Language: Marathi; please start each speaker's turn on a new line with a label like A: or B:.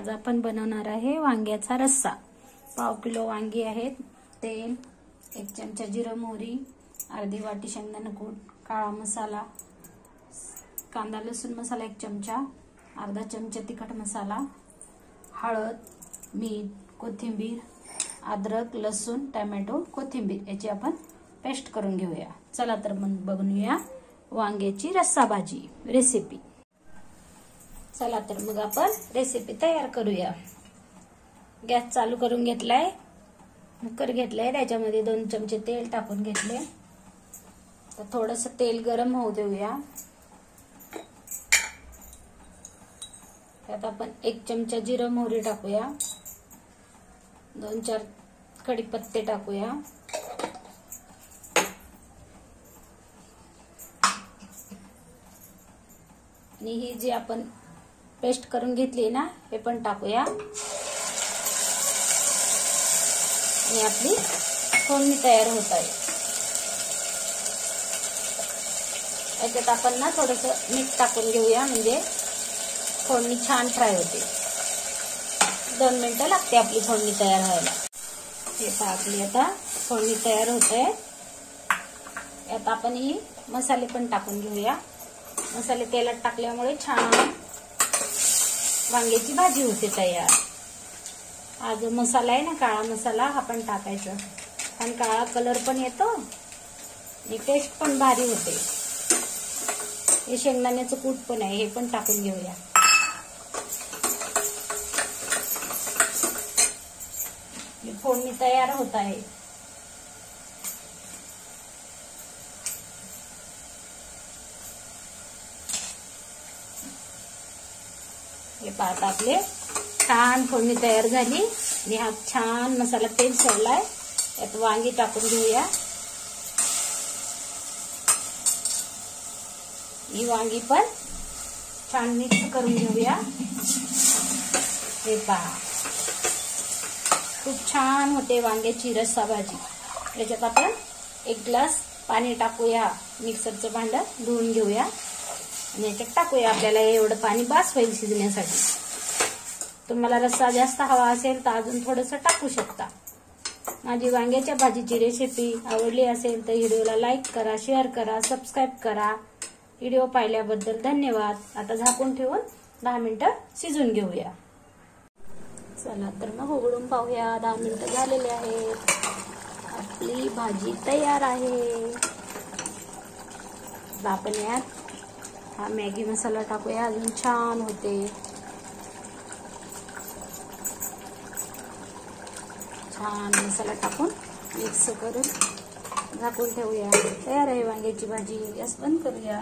A: आज आपण बनवणार आहे वांग्याचा रस्सा। पाव किलो वांगी आहेत, तेल, 1 चमचा जिरं मोहरी, अर्धी वाटी शेंगदाणा कूट, काळा मसाला, कांदा लसूण मसाला 1 चमचा, अर्धा चमचा तिखट मसाला, हळद, मीठ, कोथिंबीर, अद्रक, लसूण, टोमॅटो, कोथिंबीर याची आपण पेस्ट करून घेऊया। चला तर मग बनवूया वांग्याची रस्सा भाजी रेसिपी। चला तर मग आपण रेसिपी तयार करूया। गॅस चालू करून घेतलाय, कुकर घेतलाय, त्याच्यामध्ये 2 चमचे तेल टाकून घेतले। तर थोडंसं तेल गरम होऊ देऊया। त्यात आपण 1 चमचा जिरं मोहरी टाकूया, 2-4 कढीपत्ते टाकूया, आणि ही जी आपण पेस्ट करून घेतली ना हे पण टाकूया, आणि आपली फोडणी तयार होत आहे। याच्यात आपण ना थोडंसं मीठ टाकून घेऊया, म्हणजे फोडणी छान फ्राय होते। 2 मिनिटं लागते आपली फोडणी तयार व्हायला। हे टाकली, आता फोडणी तयार होते। यात आपण ही मसाले पण टाकून घेऊया। मसाले तेलात टाकल्यामुळे छान वांग्याची भाजी होते तयार। हा जो मसाला आहे ना, काळा मसाला, हा पण टाकायचा, आणि काळा कलर पण येतो आणि टेस्ट पण भारी होते। हे शेंगदाण्याचं कूट पण आहे, हे पण टाकून घेऊया। फोडणी तयार होत आहे। हे पाहता आपले छान फोडणी तयार झाली, आणि हा छान मसाला तेल सोडलाय। यात वांगी टाकून घेऊया। ही वांगी पण छान मिक्स करून घेऊया। हे पहा, खूप छान होते वांग्याची रस्सा भाजी। याच्यात आपण 1 ग्लास पाणी टाकूया, मिक्सरचं भांडं धुवून घेऊया, आणि याच्यात टाकूया। आपल्याला एवढं पाणी बास होईल शिजण्यासाठी। तुम्हाला रस्सा जास्त हवा असेल तर अजून थोडंसं टाकू शकता। माझी वांग्याच्या भाजीची रेसिपी आवडली असेल तर व्हिडिओला लाईक करा, शेअर करा, सबस्क्राईब करा। व्हिडिओ पाहिल्याबद्दल धन्यवाद। आता झाकून ठेवून 10 मिनिटं शिजून घेऊया। चला तर मग उघडून पाहूया। 10 मिनिटं झालेले आहेत, आपली भाजी तयार आहे। आपण यात हा मॅगी मसाला टाकूया, अजून छान होते। छान मसाला टाकून मिक्स करून झाकून ठेवूया। तयार आहे वांग्याची भाजी। गॅस बंद करूया।